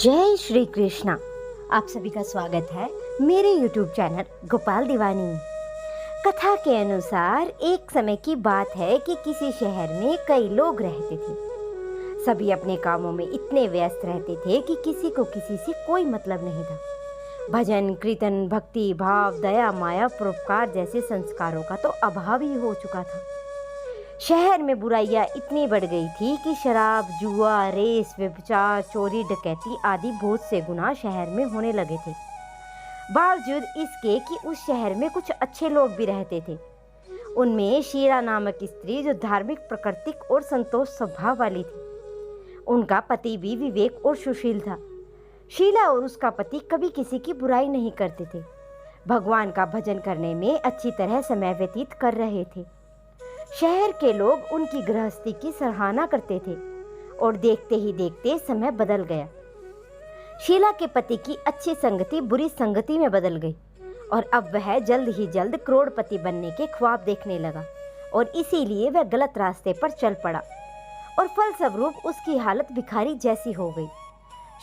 जय श्री कृष्णा। आप सभी का स्वागत है मेरे YouTube चैनल गोपाल दीवानी। कथा के अनुसार एक समय की बात है कि किसी शहर में कई लोग रहते थे। सभी अपने कामों में इतने व्यस्त रहते थे कि किसी को किसी से कोई मतलब नहीं था। भजन कीर्तन भक्ति भाव दया माया परोपकार जैसे संस्कारों का तो अभाव ही हो चुका था। शहर में बुराइयां इतनी बढ़ गई थी कि शराब जुआ रेस व्यभिचार चोरी डकैती आदि बहुत से गुनाह शहर में होने लगे थे। बावजूद इसके कि उस शहर में कुछ अच्छे लोग भी रहते थे। उनमें शीला नामक स्त्री जो धार्मिक प्राकृतिक और संतोष स्वभाव वाली थी। उनका पति भी विवेक और सुशील था। शीला और उसका पति कभी किसी की बुराई नहीं करते थे। भगवान का भजन करने में अच्छी तरह समय व्यतीत कर रहे थे। शहर के लोग उनकी गृहस्थी की सराहना करते थे और देखते ही देखते समय बदल गया। शीला के पति की अच्छी संगति बुरी संगति में बदल गई और अब वह जल्द ही जल्द करोड़पति बनने के ख्वाब देखने लगा और इसीलिए वह गलत रास्ते पर चल पड़ा और फलस्वरूप उसकी हालत भिखारी जैसी हो गई।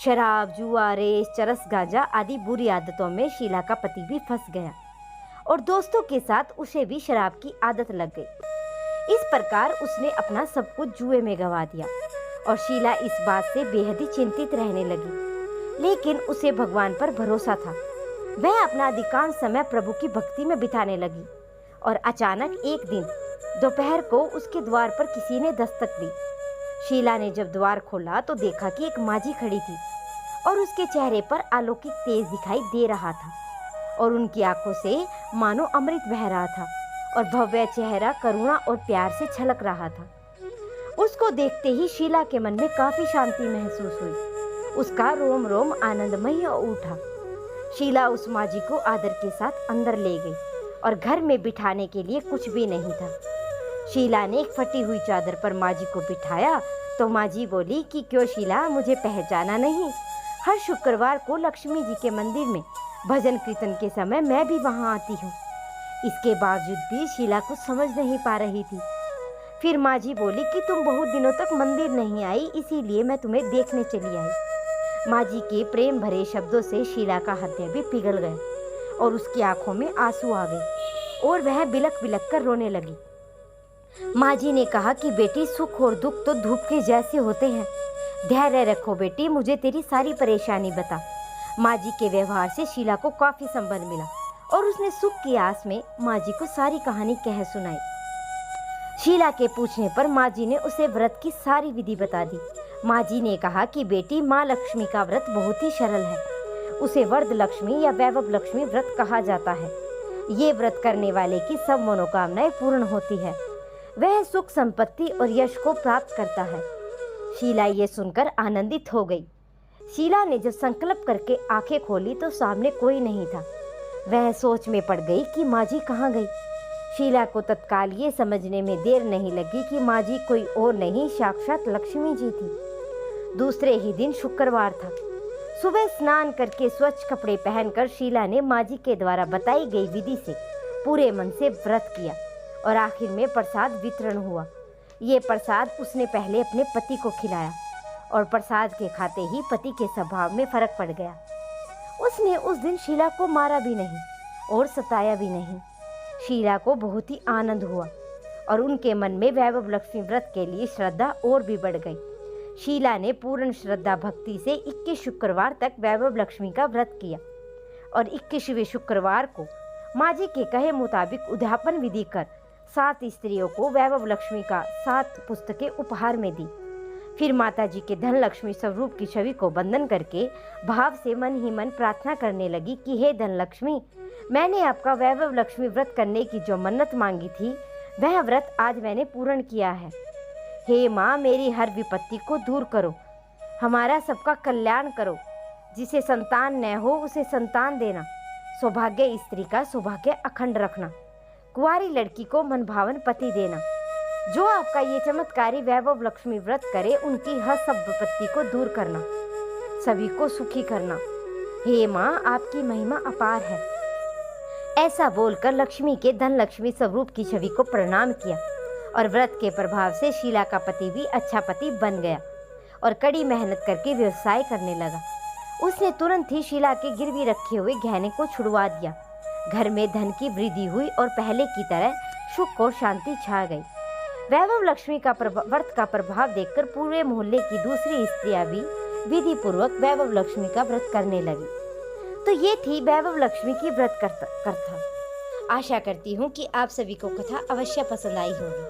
शराब जुआ रेस चरस गांजा आदि बुरी आदतों में शीला का पति भी फंस गया और दोस्तों के साथ उसे भी शराब की आदत लग गई। इस प्रकार उसने अपना सब कुछ जुए में गंवा दिया और शीला इस बात से बेहद ही चिंतित रहने लगी। लेकिन उसे भगवान पर भरोसा था। वह अपना अधिकांश समय प्रभु की भक्ति में बिताने लगी और अचानक एक दिन दोपहर को उसके द्वार पर किसी ने दस्तक दी। शीला ने जब द्वार खोला तो देखा कि एक माझी खड़ी थी और उसके चेहरे पर अलौकिक तेज दिखाई दे रहा था और उनकी आंखों से मानो अमृत बह रहा था और भव्य चेहरा करुणा और प्यार से छलक रहा था। उसको देखते ही शीला के मन में काफी शांति महसूस हुई। उसका रोम रोम आनंदमय हो उठा। शीला उस माझी को आदर के साथ अंदर ले गई और घर में बिठाने के लिए कुछ भी नहीं था। शीला ने एक फटी हुई चादर पर माझी को बिठाया तो माझी बोली कि क्यों शीला, मुझे पहचाना नहीं? हर शुक्रवार को लक्ष्मी जी के मंदिर में भजन कीर्तन के समय मैं भी वहां आती हूँ। इसके बावजूद भी शीला कुछ समझ नहीं पा रही थी। फिर माझी बोली कि तुम बहुत दिनों तक मंदिर नहीं आई, इसीलिए मैं तुम्हें देखने चली आई। माझी के प्रेम भरे शब्दों से शीला का हृदय भी पिघल गया और उसकी आंखों में आंसू आ गए और वह बिलक बिलक कर रोने लगी। माझी ने कहा कि बेटी, सुख और दुख तो धूप के जैसे होते हैं। धैर्य रखो बेटी, मुझे तेरी सारी परेशानी बता। माझी के व्यवहार से शीला को काफी संबल मिला और उसने सुख की आस में माझी को सारी कहानी कह सुनाई। शीला के पूछने पर माझी ने उसे व्रत की सारी विधि बता दी। माझी ने कहा कि बेटी, माँ लक्ष्मी का व्रत बहुत ही सरल है। उसे वरद लक्ष्मी या वैभव लक्ष्मी व्रत कहा जाता है। ये व्रत करने वाले की सब मनोकामनाएं पूर्ण होती है। वह सुख संपत्ति और यश को प्राप्त करता है। शीला ये सुनकर आनंदित हो गई। शीला ने जब संकल्प करके आंखें खोली तो सामने कोई नहीं था। वह सोच में पड़ गई कि माझी कहाँ गई। शीला को तत्काल ये समझने में देर नहीं लगी कि माझी कोई और नहीं, साक्षात लक्ष्मी जी थी। दूसरे ही दिन शुक्रवार था। सुबह स्नान करके स्वच्छ कपड़े पहनकर शीला ने माझी के द्वारा बताई गई विधि से पूरे मन से व्रत किया और आखिर में प्रसाद वितरण हुआ। ये प्रसाद उसने पहले अपने पति को खिलाया और प्रसाद के खाते ही पति के स्वभाव में फर्क पड़ गया। उसने उस दिन शीला को मारा भी नहीं और सताया भी नहीं। शीला को बहुत ही आनंद हुआ और उनके मन में वैभव लक्ष्मी व्रत के लिए श्रद्धा और भी बढ़ गई। शीला ने पूर्ण श्रद्धा भक्ति से 21 शुक्रवार तक वैभव लक्ष्मी का व्रत किया और 21वें शुक्रवार को माझी के कहे मुताबिक उद्यापन विधि कर 7 स्त्रियों को वैभव लक्ष्मी का 7 पुस्तकें उपहार में दी। फिर माता जी के धन लक्ष्मी स्वरूप की छवि को वंदन करके भाव से मन ही मन प्रार्थना करने लगी कि हे धन लक्ष्मी, मैंने आपका वैभव लक्ष्मी व्रत करने की जो मन्नत मांगी थी वह व्रत आज मैंने पूर्ण किया है। हे माँ, मेरी हर विपत्ति को दूर करो, हमारा सबका कल्याण करो। जिसे संतान न हो उसे संतान देना, सौभाग्य स्त्री का सौभाग्य अखंड रखना, कुंवारी लड़की को मनभावन पति देना। जो आपका ये चमत्कारी वैभव लक्ष्मी व्रत करे उनकी हर सब विपत्ति को दूर करना, सभी को सुखी करना। हे माँ, आपकी महिमा अपार है। ऐसा बोलकर लक्ष्मी के धन लक्ष्मी स्वरूप की छवि को प्रणाम किया और व्रत के प्रभाव से शीला का पति भी अच्छा पति बन गया और कड़ी मेहनत करके व्यवसाय करने लगा। उसने तुरंत ही शीला के गिरवी रखे हुए गहने को छुड़वा दिया। घर में धन की वृद्धि हुई और पहले की तरह सुख और शांति छा गई। वैभव लक्ष्मी का व्रत का प्रभाव देखकर पूरे मोहल्ले की दूसरी स्त्रियां भी विधि पूर्वक वैभव लक्ष्मी का व्रत करने लगी। तो ये थी वैभव लक्ष्मी की व्रत कथा। आशा करती हूँ कि आप सभी को कथा अवश्य पसंद आई होगी।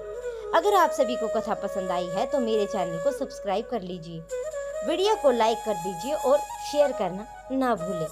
अगर आप सभी को कथा पसंद आई है तो मेरे चैनल को सब्सक्राइब कर लीजिए, वीडियो को लाइक कर दीजिए और शेयर करना ना भूलें।